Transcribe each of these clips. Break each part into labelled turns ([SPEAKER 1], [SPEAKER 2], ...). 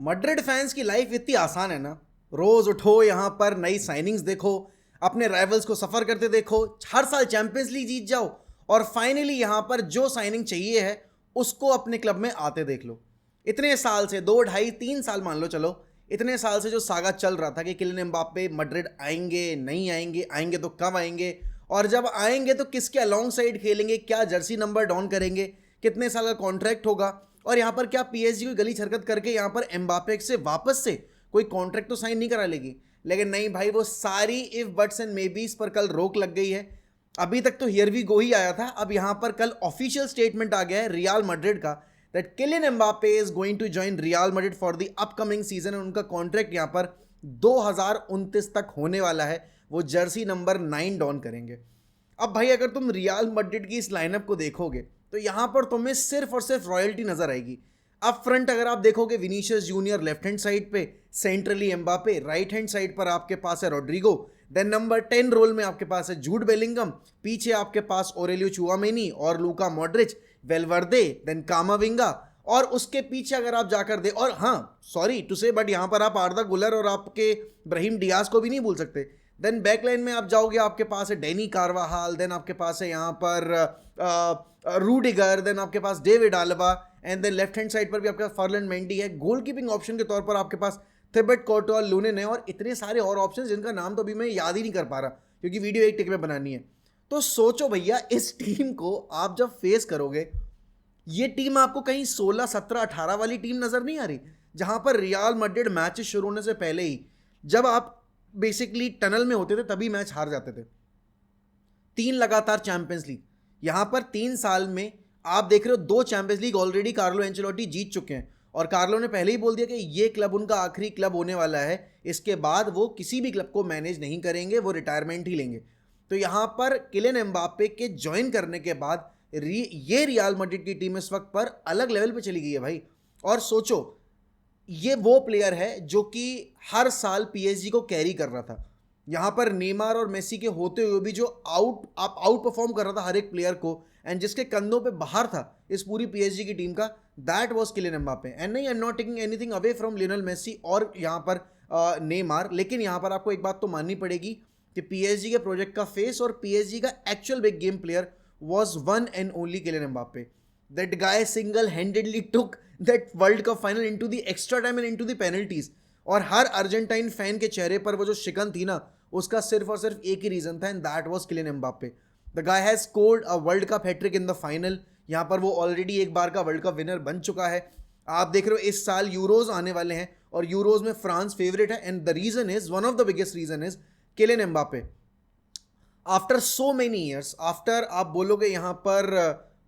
[SPEAKER 1] Madrid fans की life इतनी आसान है ना। रोज उठो, यहाँ पर नई साइनिंग्स देखो, अपने राइवल्स को सफर करते देखो, हर साल चैंपियंस लीग जीत जाओ और फाइनली यहाँ पर जो साइनिंग चाहिए है उसको अपने क्लब में आते देख लो। इतने साल से, 2 ढाई 3 साल मान लो, चलो इतने साल से जो सागा चल रहा था कि किलियन एम्बाप्पे मैड्रिड आएंगे नहीं आएंगे, आएंगे तो कब आएंगे, और जब आएंगे तो किसके अलॉन्ग साइड खेलेंगे, क्या जर्सी नंबर डाउन करेंगे, कितने साल का कॉन्ट्रैक्ट होगा, और यहाँ पर क्या पीएसजी कोई गलीच हरकत करके यहाँ पर एम्बापे से वापस से कोई कॉन्ट्रैक्ट तो साइन नहीं करा लेगी। लेकिन नहीं भाई, वो सारी इफ बट्स एंड मेबीज पर कल रोक लग गई है। अभी तक तो हियर वी गो ही आया था, अब यहाँ पर कल ऑफिशियल स्टेटमेंट आ गया है रियल मैड्रिड का that Kylian Mbappe is going to join Real Madrid for the upcoming season. उनका कॉन्ट्रैक्ट यहाँ पर 2029 तक होने वाला है। वो जर्सी नंबर 9 डॉन करेंगे। अब भाई अगर तुम रियल मैड्रिड की इस लाइनअप को देखोगे तो यहां पर तुम्हें सिर्फ और सिर्फ रॉयल्टी नजर आएगी। अप फ्रंट अगर आप देखोगे, Vinicius junior left hand side पे, centrally Mbappe, right hand side पर आपके पास है रोड्रिगो, देन नंबर 10 रोल में आपके पास है जूड बेलिंगम, पीछे आपके पास ओरेलियो चुआमेनी और लूका मॉड्रिच, वेलवर्दे, देन कामाविंगा, और उसके पीछे अगर आप जाकर दे, और हाँ सॉरी टू से बट यहां पर आप आर्दा गुलर और आपके ब्राहिम डियाज को भी नहीं भूल सकते। देन बैकलाइन में आप जाओगे, आपके पास है डेनी कार्वाहाल, देन आपके पास है यहाँ पर रूडिगर, देन आपके पास David Alaba, and then left hand side पर भी आपके पास फर्लैंड मेंडी है। गोल कीपिंग ऑप्शन के तौर पर आपके पास थिबेट कोर्टोआ, लूनेन है, और इतने सारे और ऑप्शंस जिनका नाम तो अभी मैं याद ही नहीं कर पा रहा क्योंकि वीडियो एक टेक में बनानी है। तो सोचो भैया, इस टीम को आप जब फेस करोगे, ये टीम आपको कहीं 16, 17, 18 वाली टीम नजर नहीं आ रही, जहां पर रियल मैड्रिड मैचेस शुरू होने से पहले ही, जब आप बेसिकली टनल में होते थे तभी मैच हार जाते थे। 3 लगातार चैंपियंस लीग, यहां पर 3 साल में आप देख रहे हो 2 Champions League already Carlo Ancelotti जीत चुके हैं, और कार्लो ने पहले ही बोल दिया कि ये क्लब उनका आखिरी क्लब होने वाला है, इसके बाद वो किसी भी क्लब को मैनेज नहीं करेंगे, वो रिटायरमेंट ही लेंगे। तो यहां पर किलियन एम्बाप्पे के ज्वाइन करने के बाद ये रियल मैड्रिड की टीम इस वक्त पर अलग लेवल पे चली गई है भाई। और सोचो, ये वो प्लेयर है जो कि हर साल पीएसजी को कैरी कर रहा था। यहाँ पर नेमार और मेसी के होते हुए भी जो आउट परफॉर्म कर रहा था हर एक प्लेयर को, एंड जिसके कंधों पे बाहर था इस पूरी पीएसजी की टीम का, that was Kylian Mbappe. And नहीं, I am not taking anything away from Lionel Messi और यहाँ पर नेमार, लेकिन यहाँ पर आपको एक बात तो माननी पड़ेगी कि पीएसजी के प्रोजेक्ट का फेस और पीएसजी का actual big game player was one and only Kylian Mbappe. That guy single-handedly took that World Cup final into the extra time and into the penalties. और हर अर्जेंटाइन फैन के चेहरे पर वो जो शिकन थी ना, उसका सिर्फ और सिर्फ एक ही रीजन था, and that was Kylian Mbappe. The guy has scored a world cup hat trick in the final. यहाँ पर वो ऑलरेडी एक बार का वर्ल्ड कप विनर बन चुका है। आप देख रहे हो इस साल यूरोज आने वाले हैं और यूरोज में फ्रांस फेवरेट है, and the reason is, one of the biggest reason is Kylian Mbappe. After so many years, after आप बोलोगे यहाँ पर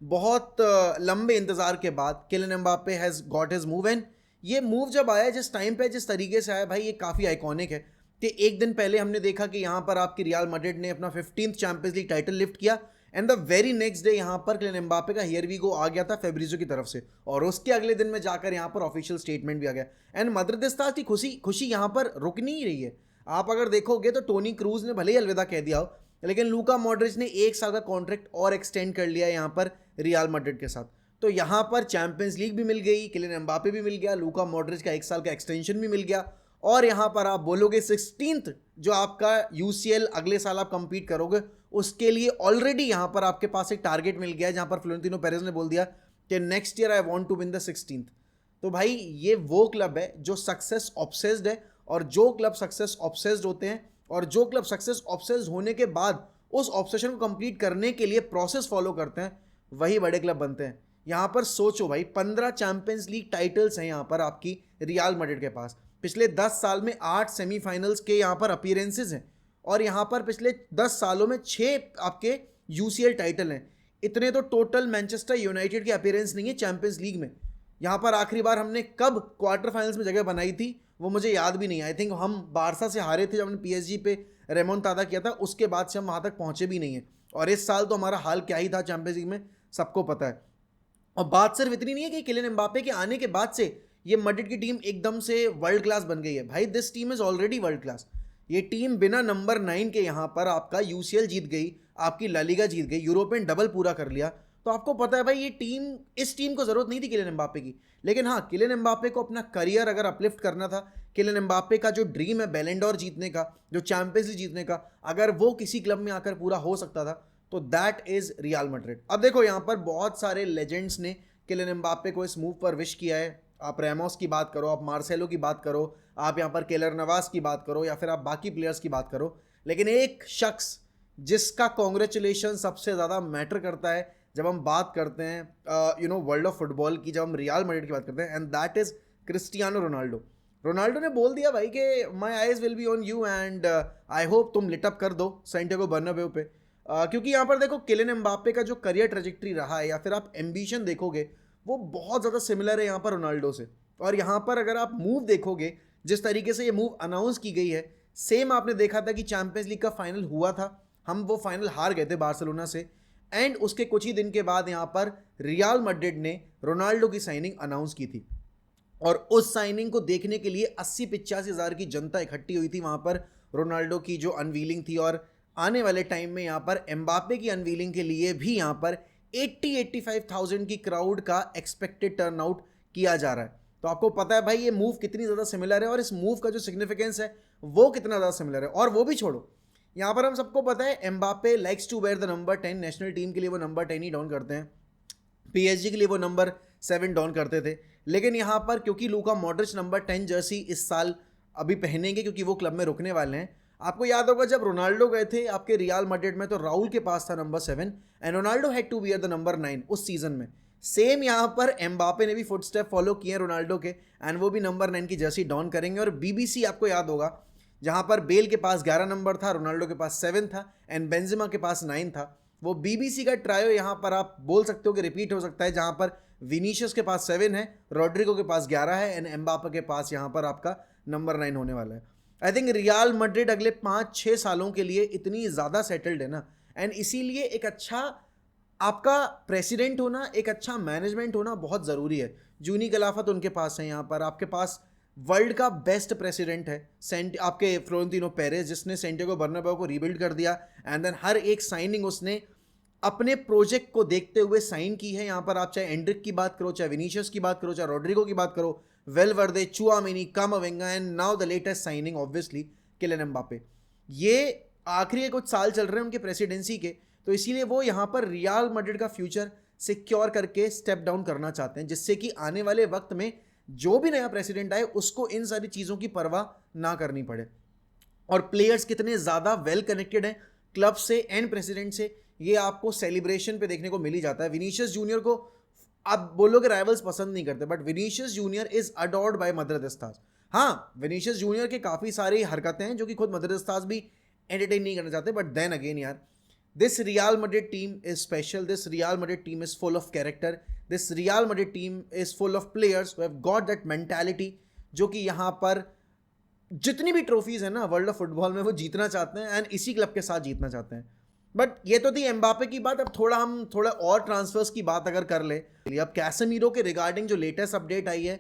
[SPEAKER 1] बहुत लंबे इंतजार के बाद, Kylian Mbappe has got his move. And ये मूव जब आया, जिस टाइम पे, जिस तरीके से आया भाई, ये काफ़ी आइकॉनिक है। कि एक दिन पहले हमने देखा कि यहाँ पर आपकी रियल मैड्रिड ने अपना 15th Champions League title lift किया, and the very next day यहाँ पर किलियन एम्बाप्े का हियर वी गो आ गया था फेब्रिजो की तरफ से, और उसके अगले दिन में जाकर यहाँ पर ऑफिशियल स्टेटमेंट भी आ गया। एंड मद्रिदिस्तान की खुशी यहाँ पर रुक नहीं रही है। आप अगर देखोगे तो टोनी क्रूज ने भले ही अलविदा कह दिया हो, लेकिन लूका मॉड्रिच ने 1 साल का कॉन्ट्रैक्ट और एक्सटेंड कर लिया यहाँ पर रियल मैड्रिड के साथ। तो यहाँ पर चैंपियंस लीग भी मिल गई, किलियन एम्बाप्े भी मिल गया, लूका मॉड्रिच का 1 साल का एक्सटेंशन भी मिल गया, और यहाँ पर आप बोलोगे 16th जो आपका यूसीएल अगले साल आप कंपीट करोगे, उसके लिए ऑलरेडी यहाँ पर आपके पास एक टारगेट मिल गया है, जहाँ पर फ्लोरेंटिनो पेरेज ने बोल दिया कि next year I want to win the 16th। तो भाई ये वो क्लब है जो सक्सेस ऑब्सेस्ड है, और जो क्लब सक्सेस ऑब्सेस्ड होते हैं और जो क्लब सक्सेस ऑब्सेस्ड होने के बाद उस ऑब्सेशन को कंप्लीट करने के लिए प्रोसेस फॉलो करते हैं, वही बड़े क्लब बनते हैं। यहाँ पर सोचो भाई, 15 चैंपियंस लीग टाइटल्स हैं यहाँ पर आपकी रियल मैड्रिड के पास। पिछले 10 साल में 8 सेमीफाइनल्स के यहाँ पर अपीयरेंसेज हैं, और यहाँ पर पिछले 10 सालों में 6 आपके यूसीएल टाइटल हैं। इतने तो टोटल मैनचेस्टर यूनाइटेड के अपीयरेंस नहीं है चैंपियंस लीग में। यहाँ पर आखिरी बार हमने कब क्वार्टर फाइनल्स में जगह बनाई थी वो मुझे याद भी नहीं। आई थिंक हम बारसा से हारे थे जब हमने पीएसजी पे रेमोंटादा किया था, उसके बाद से हम वहाँ तक पहुँचे भी नहीं है। और इस साल तो हमारा हाल क्या ही था चैंपियंस लीग में, सबको पता है। और बात सिर्फ इतनी नहीं है कि किलियन एम्बाप्े के आने के बाद से ये मैड्रिड की टीम एकदम से वर्ल्ड क्लास बन गई है। भाई this team is already world class. ये टीम बिना नंबर 9 के यहाँ पर आपका यूसीएल जीत गई, आपकी ला लीगा जीत गई, यूरोपियन डबल पूरा कर लिया, तो आपको पता है भाई ये टीम, इस टीम को जरूरत नहीं थी किलियन एम्बापे की, लेकिन हाँ किलियन एम्बापे को अपना करियर अगर अपलिफ्ट करना था, किलियन एम्बापे का जो ड्रीम है बैलन डोर जीतने का, जो चैंपियंस लीग जीतने का, अगर वो किसी क्लब में आकर पूरा हो सकता था तो दैट इज रियल मैड्रिड। अब देखो यहाँ पर बहुत सारे लेजेंड्स ने किलियन एम्बापे को इस मूव पर विश किया है। आप रेमोस की बात करो, आप मार्सेलो की बात करो, आप यहाँ पर केलर नवास की बात करो, या फिर आप बाकी प्लेयर्स की बात करो, लेकिन एक शख्स जिसका कॉन्ग्रेचुलेशन सबसे ज़्यादा मैटर करता है जब हम बात करते हैं वर्ल्ड ऑफ फुटबॉल की, जब हम रियल मैड्रिड की बात करते हैं, and that is Cristiano Ronaldo. Ronaldo ने बोल दिया भाई कि my eyes will be on you and I hope तुम लिट अप कर दो सैंटियागो बर्नाब्यू पे। क्योंकि यहाँ पर देखो किलियन एम्बापे का जो करियर ट्रेजेक्ट्री रहा है, या फिर आप एम्बिशन देखोगे, वो बहुत ज़्यादा सिमिलर है यहाँ पर रोनाल्डो से। और यहाँ पर अगर आप मूव देखोगे, जिस तरीके से ये मूव अनाउंस की गई है, सेम आपने देखा था कि चैंपियंस लीग का फाइनल हुआ था, हम वो फाइनल हार गए थे बार्सिलोना से, एंड उसके कुछ ही दिन के बाद यहाँ पर रियल मैड्रिड ने रोनाल्डो की साइनिंग अनाउंस की थी। और उस साइनिंग को देखने के लिए 80-85 हज़ार की जनता इकट्ठी हुई थी वहाँ पर रोनाल्डो की जो अनवीलिंग थी। और आने वाले टाइम में यहाँ पर एम्बापे की अनवीलिंग के लिए भी यहाँ पर 80-85,000 की क्राउड का एक्सपेक्टेड टर्नआउट किया जा रहा है। तो आपको पता है भाई ये मूव कितनी ज़्यादा सिमिलर है, और इस मूव का जो सिग्निफिकेंस है वो कितना ज़्यादा सिमिलर है। और वो भी छोड़ो, यहाँ पर हम सबको पता है Mbappe likes to wear the number 10, national team के लिए वो नंबर 10 ही डाउन करते हैं, PSG के लिए वो नंबर 7 डाउन करते थे। लेकिन यहाँ पर क्योंकि लूका मॉड्रिच नंबर 10 जर्सी इस साल अभी पहनेंगे क्योंकि वो क्लब में रुकने वाले हैं। आपको याद होगा जब रोनाल्डो गए थे आपके रियल मैड्रिड में, तो राउल के पास था number 7 and Ronaldo had to wear the number 9 उस सीजन में। सेम यहाँ पर एम्बापे ने भी फुटस्टेप फॉलो किए रोनाल्डो के, एंड वो भी नंबर 9 की जर्सी डाउन करेंगे। और BBC आपको याद होगा जहाँ पर बेल के पास 11 नंबर था, रोनाल्डो के पास 7 था, एंड बेंजेमा के पास 9 था। वो BBC का ट्रायो यहाँ पर आप बोल सकते हो कि रिपीट हो सकता है, जहाँ पर विनीशियस के पास 7 है, रोड्रिगो के पास 11 है, एंड एम्बापे के पास यहाँ पर आपका नंबर 9 होने वाला है। आई थिंक रियल मैड्रिड अगले 5-6 सालों के लिए इतनी ज़्यादा सेटल्ड है ना, एंड इसीलिए एक अच्छा आपका प्रेसिडेंट होना, एक अच्छा मैनेजमेंट होना बहुत ज़रूरी है। जूनी खिलाफत उनके पास है, यहाँ पर आपके पास वर्ल्ड का बेस्ट प्रेसिडेंट है आपके फ्लोरेंटिनो पेरेज, जिसने सैंटियागो बर्नाब्यू को रीबिल्ड कर दिया, एंड देन हर एक साइनिंग उसने अपने प्रोजेक्ट को देखते हुए साइन की है। यहाँ पर आप चाहे एंड्रिक की बात करो, चाहे विनीशियस की बात करो, चाहे रोड्रिगो की बात करो, Valverde, Tchouameni, Camavinga, and now the latest signing obviously Kylian Mbappe. ये आखिरी कुछ साल चल रहे हैं उनके प्रेसिडेंसी के, तो इसीलिए वो यहाँ पर रियल मैड्रिड का फ्यूचर सिक्योर करके स्टेप डाउन करना चाहते हैं, जिससे कि आने वाले वक्त में जो भी नया प्रेसिडेंट आए उसको इन सारी चीज़ों की परवाह ना करनी पड़े। और प्लेयर्स कितने ज़्यादा वेल कनेक्टेड हैं क्लब से एंड प्रेसिडेंट से, ये आपको सेलिब्रेशन पे देखने को मिल ही जाता है। विनीशियस जूनियर को आप बोलोगे राइवल्स पसंद नहीं करते, but Vinicius junior is adored by Madridistas. हाँ, विनीशियस जूनियर के काफ़ी सारी हरकतें हैं जो कि खुद मद्रिदिस्तास भी एंटरटेन नहीं करना चाहते, बट देन अगेन यार, this Real Madrid team is special. This Real Madrid team is full of character. This Real Madrid team is full of players who have got that mentality, जो कि यहाँ पर जितनी भी ट्रॉफीज है ना world of football में वो जीतना चाहते हैं, एंड इसी क्लब के साथ जीतना चाहते हैं। बट ये तो थी एम्बापे की बात। अब हम थोड़ा और ट्रांसफर्स की बात अगर कर ले, अब कैसेमीरो के रिगार्डिंग जो लेटेस्ट अपडेट आई है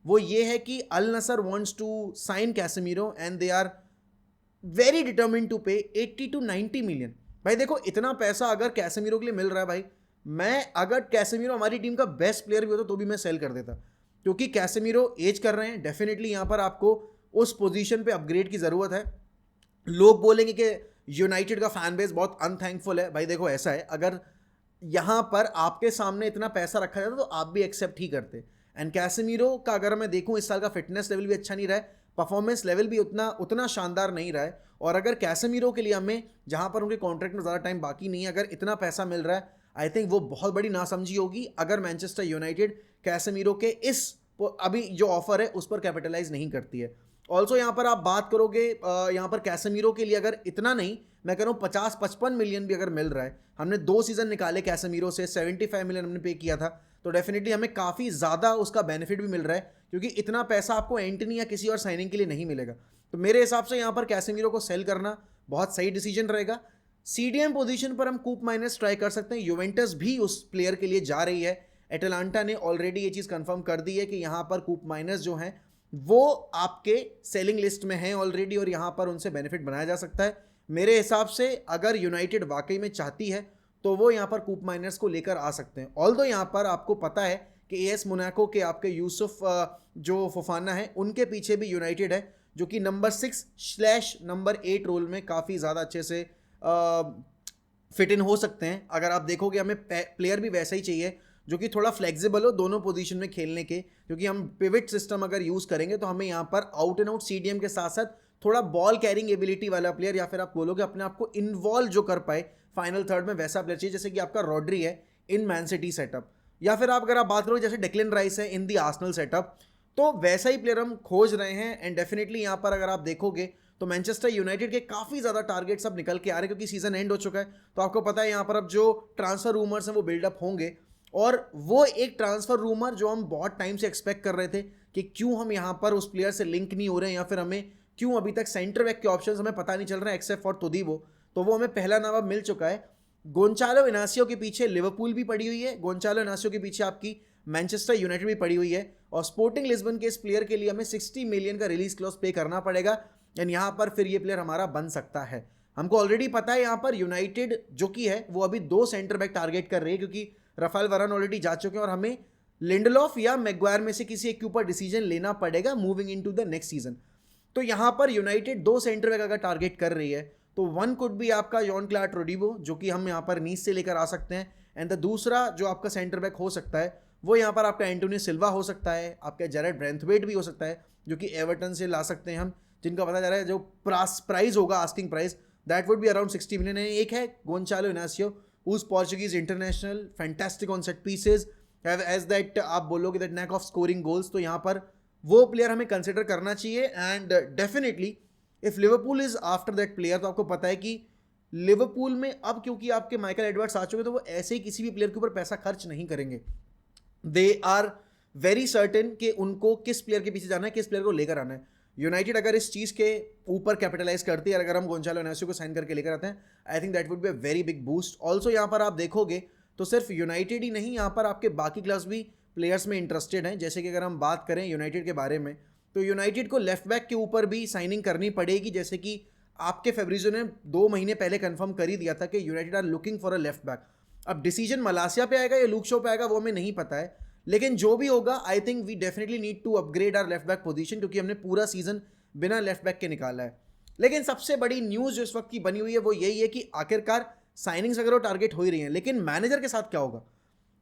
[SPEAKER 1] वो ये है कि Al Nassr wants to sign Casemiro and they are very determined to pay 80 to 90 million. भाई देखो इतना पैसा अगर कैसेमीरो के लिए मिल रहा है भाई, मैं अगर कैसेमीरो हमारी टीम का बेस्ट प्लेयर भी होता तो भी मैं सेल कर देता, क्योंकि कैसेमीरो एज कर रहे हैं। डेफिनेटली यहाँ पर आपको उस पोजीशन पे अपग्रेड की ज़रूरत है। लोग बोलेंगे कि यूनाइटेड का फैन बेस बहुत अनथैंकफुल है। भाई देखो ऐसा है, अगर यहाँ पर आपके सामने इतना पैसा रखा जाता तो आप भी एक्सेप्ट ही करते। एंड कैसेमीरो का अगर मैं देखूँ इस साल का फिटनेस लेवल भी अच्छा नहीं रहा है, परफॉर्मेंस लेवल भी उतना शानदार नहीं रहा है। और अगर कैसेमीरो के लिए हमें, जहाँ पर उनके कॉन्ट्रैक्ट में ज़्यादा टाइम बाकी नहीं है, अगर इतना पैसा मिल रहा है, आई थिंक वो बहुत बड़ी नासमझी होगी अगर मैनचेस्टर यूनाइटेड कैसेमीरो के इस अभी जो ऑफर है उस पर कैपिटलाइज नहीं करती है। ऑल्सो यहाँ पर आप बात करोगे, यहाँ पर कैसेमीरो के लिए अगर इतना नहीं, मैं कह रहा हूँ 50-55 मिलियन भी अगर मिल रहा है, हमने 2 सीज़न निकाले कैसेमीरो से, 75 मिलियन हमने पे किया था, तो डेफिनेटली हमें काफ़ी ज़्यादा उसका बेनिफिट भी मिल रहा है, क्योंकि इतना पैसा आपको एंटनी या किसी और साइनिंग के लिए नहीं मिलेगा। तो मेरे हिसाब से यहाँ पर कैसेमीरो को सेल करना बहुत सही डिसीजन रहेगा। CDM पोजीशन पर हम कूप माइनस ट्राई कर सकते हैं। यूवेंटस भी उस प्लेयर के लिए जा रही है। एटलांटा ने ऑलरेडी ये चीज़ कंफर्म कर दी है कि यहाँ पर कूप माइनस जो हैं वो आपके सेलिंग लिस्ट में हैं ऑलरेडी, और यहाँ पर उनसे बेनिफिट बनाया जा सकता है। मेरे हिसाब से अगर यूनाइटेड वाकई में चाहती है तो वो यहाँ पर कूप माइनर्स को लेकर आ सकते हैं। ऑल्दो यहाँ पर आपको पता है कि एएस मोनाको के आपके यूसुफ जो फोफाना है उनके पीछे भी यूनाइटेड है, जो कि नंबर 6/नंबर 8 रोल में काफ़ी ज़्यादा अच्छे से फिट इन हो सकते हैं। अगर आप देखोगे हमें प्लेयर भी वैसा ही चाहिए जो कि थोड़ा फ्लेक्सिबल हो दोनों पोजीशन में खेलने के, क्योंकि हम पिवट सिस्टम अगर यूज़ करेंगे तो हमें यहाँ पर आउट एंड आउट सीडीएम के साथ साथ थोड़ा बॉल कैरिंग एबिलिटी वाला प्लेयर, या फिर आप बोलोगे अपने आप को इन्वॉल्व जो कर पाए फाइनल थर्ड में, वैसा प्लेयर चाहिए जैसे कि आपका रॉड्री है इन मैन सिटी सेटअप, या फिर आप अगर आप बात करो जैसे डेक्लन राइस है इन दी आर्सेनल सेटअप, तो वैसा ही प्लेयर हम खोज रहे हैं। एंड डेफिनेटली यहाँ पर अगर आप देखोगे तो मैनचेस्टर यूनाइटेड के काफ़ी ज़्यादा टारगेट्स अब निकल के आ रहे हैं, क्योंकि सीजन एंड हो चुका है। तो आपको पता है यहाँ पर अब जो ट्रांसफर रूमर्स हैं वो बिल्डअप होंगे, और वो एक ट्रांसफर रूमर जो हम बहुत टाइम से एक्सपेक्ट कर रहे थे कि क्यों हम यहाँ पर उस प्लेयर से लिंक नहीं हो रहे हैं, या फिर हमें क्यों अभी तक सेंटर बैक के ऑप्शंस हमें पता नहीं चल रहे हैं एक्सेप्ट फॉर तोदीबो, तो वो हमें पहला नाम अब मिल चुका है। गोंचालो इनासियो के पीछे लिवरपूल भी पड़ी हुई है, गोंचालो इनासियो के पीछे आपकी मैनचेस्टर यूनाइटेड भी पड़ी हुई है, और स्पोर्टिंग लिस्बन के इस प्लेयर के लिए हमें 60 मिलियन का रिलीज क्लॉज पे करना पड़ेगा, एंड यहाँ पर फिर ये प्लेयर हमारा बन सकता है। हमको ऑलरेडी पता है यहाँ पर यूनाइटेड जो कि है वो अभी 2 सेंटर बैक टारगेट कर रही है, क्योंकि राफेल वरान ऑलरेडी जा चुके हैं और हमें लिंडलॉफ या मैग्वायर में से किसी एक के ऊपर डिसीजन लेना पड़ेगा moving into the next season. तो यहाँ पर यूनाइटेड 2 सेंटर बैक अगर टारगेट कर रही है तो वन कुड भी आपका जॉन क्लार्क रोडिबो, जो कि हम यहाँ पर नीस से लेकर आ सकते हैं, एंड द दूसरा जो आपका सेंटर बैक हो सकता है वो यहाँ पर आपका एंटोनी सिल्वा हो सकता है, आपका जेरेड ब्रेंथवेट भी हो सकता है जो कि एवर्टन से ला सकते हैं हम, जिनका पता जा रहा है जो प्राइस होगा asking price that would be around 60 million. एक है गोंचालो Inácio who's Portuguese international, fantastic on set pieces, have as that आप बोलोगे that knack of scoring goals, तो यहाँ पर वो प्लेयर हमें कंसिडर करना चाहिए। And definitely if Liverpool is after that player, तो आपको पता है कि लिवरपूल में अब क्योंकि आपके माइकल एडवर्ड्स आ चुके तो वो ऐसे ही किसी भी प्लेयर के ऊपर पैसा खर्च नहीं करेंगे। दे आर वेरी सर्टेन कि उनको किस प्लेयर के पीछे जाना है, किस प्लेयर को लेकर आना है। यूनाइटेड अगर इस चीज़ के ऊपर कैपिटलाइज करती है, अगर हम गोंचालो इनासियो को साइन करके लेकर आते हैं, I think that would be a very big boost. Also यहाँ पर आप देखोगे तो सिर्फ यूनाइटेड ही नहीं, यहाँ पर आपके बाकी क्लब्स भी प्लेयर्स में इंटरेस्टेड हैं। जैसे कि अगर हम बात करें यूनाइटेड के बारे में, तो यूनाइटेड को लेफ्ट बैक के ऊपर भी साइनिंग करनी पड़ेगी, जैसे कि आपके फेब्रिजो ने 2 महीने पहले कंफर्म कर ही दिया था कि United are looking for a left back. अब डिसीजन मलासिया पे आएगा या लूक शो पे आएगा वो हमें नहीं पता है, लेकिन जो भी होगा I think we definitely need to upgrade our left back position, क्योंकि हमने पूरा सीजन बिना लेफ्ट बैक के निकाला है। लेकिन सबसे बड़ी न्यूज़ जो इस वक्त की बनी हुई है वो यही है कि आखिरकार साइनिंग्स अगर वो टारगेट हो ही रही हैं, लेकिन मैनेजर के साथ क्या होगा।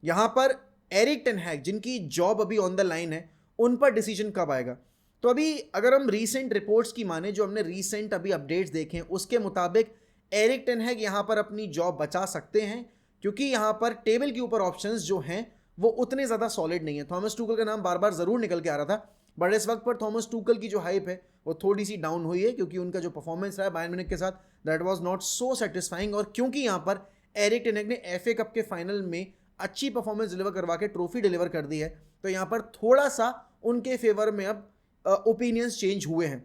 [SPEAKER 1] यहाँ पर एरिक टेन हैग जिनकी जॉब अभी ऑन द लाइन है, उन पर डिसीजन कब आएगा। तो अभी अगर हम रीसेंट रिपोर्ट्स की माने, जो हमने रीसेंट अभी अपडेट्स देखे हैं, उसके मुताबिक एरिक टेन हैग यहाँ पर अपनी जॉब बचा सकते हैं, क्योंकि यहाँ पर टेबल के ऊपर ऑप्शंस जो हैं वो उतने ज़्यादा सॉलिड नहीं है। थॉमस टूकल का नाम बार बार ज़रूर निकल के आ रहा था, बट इस वक्त पर थॉमस टूकल की जो हाइप है वो थोड़ी सी डाउन हुई है, क्योंकि उनका जो परफॉर्मेंस रहा है बायर्न म्यूनिख के साथ that was not so satisfying, और क्योंकि यहाँ पर एरिक टेन हैग ने एफए कप के फाइनल में अच्छी परफॉर्मेंस डिलीवर करवा के ट्रॉफी डिलीवर कर दी है, तो यहाँ पर थोड़ा सा उनके फेवर में अब ओपिनियंस चेंज हुए हैं।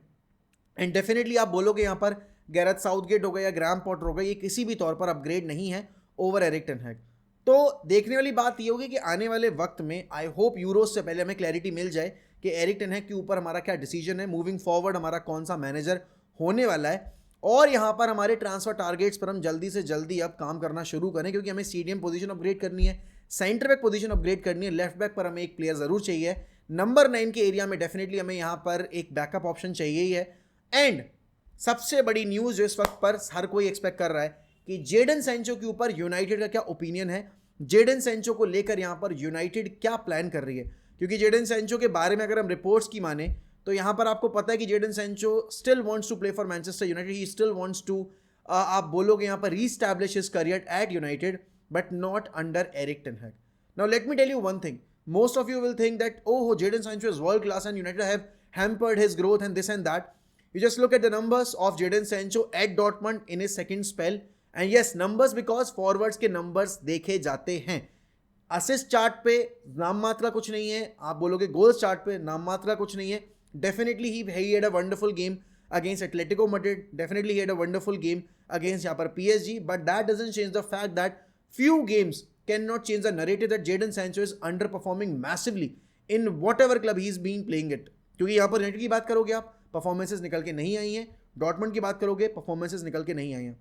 [SPEAKER 1] एंड डेफिनेटली आप बोलोगे यहाँ पर गैरेथ साउथगेट हो गया या ग्राहम पॉटर हो गया, ये किसी भी तौर पर अपग्रेड नहीं है ओवर एरिक टेन हैग। तो देखने वाली बात ये होगी कि आने वाले वक्त में आई होप यूरोस से पहले हमें क्लैरिटी मिल जाए कि एरिक टेन हैग के ऊपर हमारा क्या डिसीजन है, मूविंग फॉरवर्ड हमारा कौन सा मैनेजर होने वाला है, और यहाँ पर हमारे ट्रांसफर टारगेट्स पर हम जल्दी से जल्दी अब काम करना शुरू करें, क्योंकि हमें सीडीएम पोजीशन अपग्रेड करनी है, सेंटर बैक पोजीशन अपग्रेड करनी है, लेफ्ट बैक पर हमें एक प्लेयर ज़रूर चाहिए, नंबर 9 के एरिया में डेफिनेटली हमें यहाँ पर एक बैकअप ऑप्शन चाहिए ही है। एंड सबसे बड़ी न्यूज़ जो इस वक्त पर हर कोई एक्सपेक्ट कर रहा है कि जेडन सैंचो के ऊपर यूनाइटेड का क्या ओपिनियन है, जेडन सैंचो को लेकर यहाँ पर यूनाइटेड क्या प्लान कर रही है। क्योंकि जेडन सैंचो के बारे में अगर हम रिपोर्ट्स की माने तो यहाँ पर आपको पता है कि Jadon Sancho still wants to play for Manchester United, he still wants to आप बोलोगे यहाँ पर re-establish his career at United, but not under Erik ten Hag. Now let me tell you one thing, most of you will think that oh Jadon Sancho is world class and United have hampered his growth and this and that. You just look at the numbers of Jadon Sancho at Dortmund in his second spell, and yes numbers because forwards के numbers देखे जाते हैं। Assist chart पे नाम मात्रा कुछ नहीं है, आप बोलोगे गोल्स चार्ट पे नाम मात्रा कुछ नहीं है। Definitely he had a wonderful game against Atletico Madrid, definitely he had a wonderful game against यहाँ पर PSG, but that doesn't change the fact that few games cannot change the narrative that Jadon Sancho is underperforming massively in whatever club he's been playing it। क्योंकि यहाँ पर United की बात करोगे आप, performances निकल के नहीं आई हैं, डॉर्टमंड की बात करोगे परफॉर्मेंसेस निकल के नहीं आई हैं।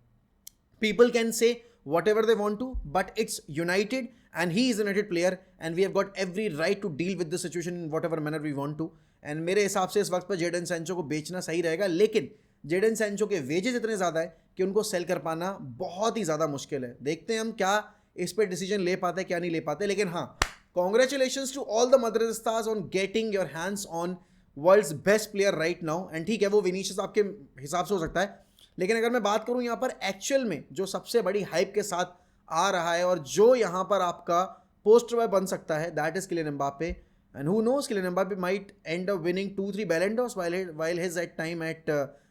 [SPEAKER 1] People can say whatever they want to, but it's United and he is a United player and we have got every right to deal with the situation in whatever manner we want to. And मेरे हिसाब से इस वक्त पर Jadon Sancho को बेचना सही रहेगा, लेकिन जेडन सैंचो के वेजेस इतने ज़्यादा है कि उनको सेल कर पाना बहुत ही ज़्यादा मुश्किल है. देखते हैं हम क्या इस पर डिसीजन ले पाते क्या नहीं ले पाते. लेकिन हाँ, congratulations to all the Madrid stars on getting your hands on world's best player right now. And ठीक है, वो विनीशियस आपके हिसाब से हो सकता है, लेकिन अगर मैं बात करूं यहाँ पर एक्चुअल में जो सबसे बड़ी हाइप के साथ आ रहा है और जो यहाँ पर आपका पोस्टर बॉय बन सकता है, that is Kylian Mbappe. And who knows, Kylian Mbappe might end up winning 2-3 Ballon d'Ors while his at time at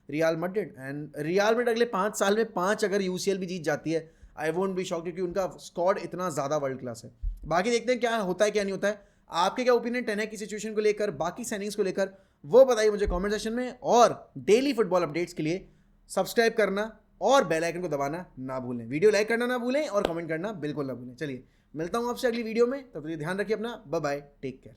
[SPEAKER 1] Real Madrid. And Real Madrid अगले 5 साल में 5 अगर यूसीएल भी जीत जाती है, आई वोंट बी शॉक्ड, क्योंकि उनका स्क्वाड इतना ज़्यादा वर्ल्ड क्लास है. बाकी देखते हैं क्या होता है क्या नहीं होता है. आपके क्या ओपिनियन टेन है की सिचुएशन को लेकर, बाकी साइनिंग्स को लेकर, वो बताइए मुझे कमेंट सेक्शन में. और डेली फुटबॉल अपडेट्स के लिए सब्सक्राइब करना और बेल आइकन को दबाना ना भूलें. वीडियो लाइक करना ना भूलें और कमेंट करना बिल्कुल ना भूलें. चलिए मिलता हूँ आपसे अगली वीडियो में, तब तक ध्यान रखिए अपना. Bye bye, take care.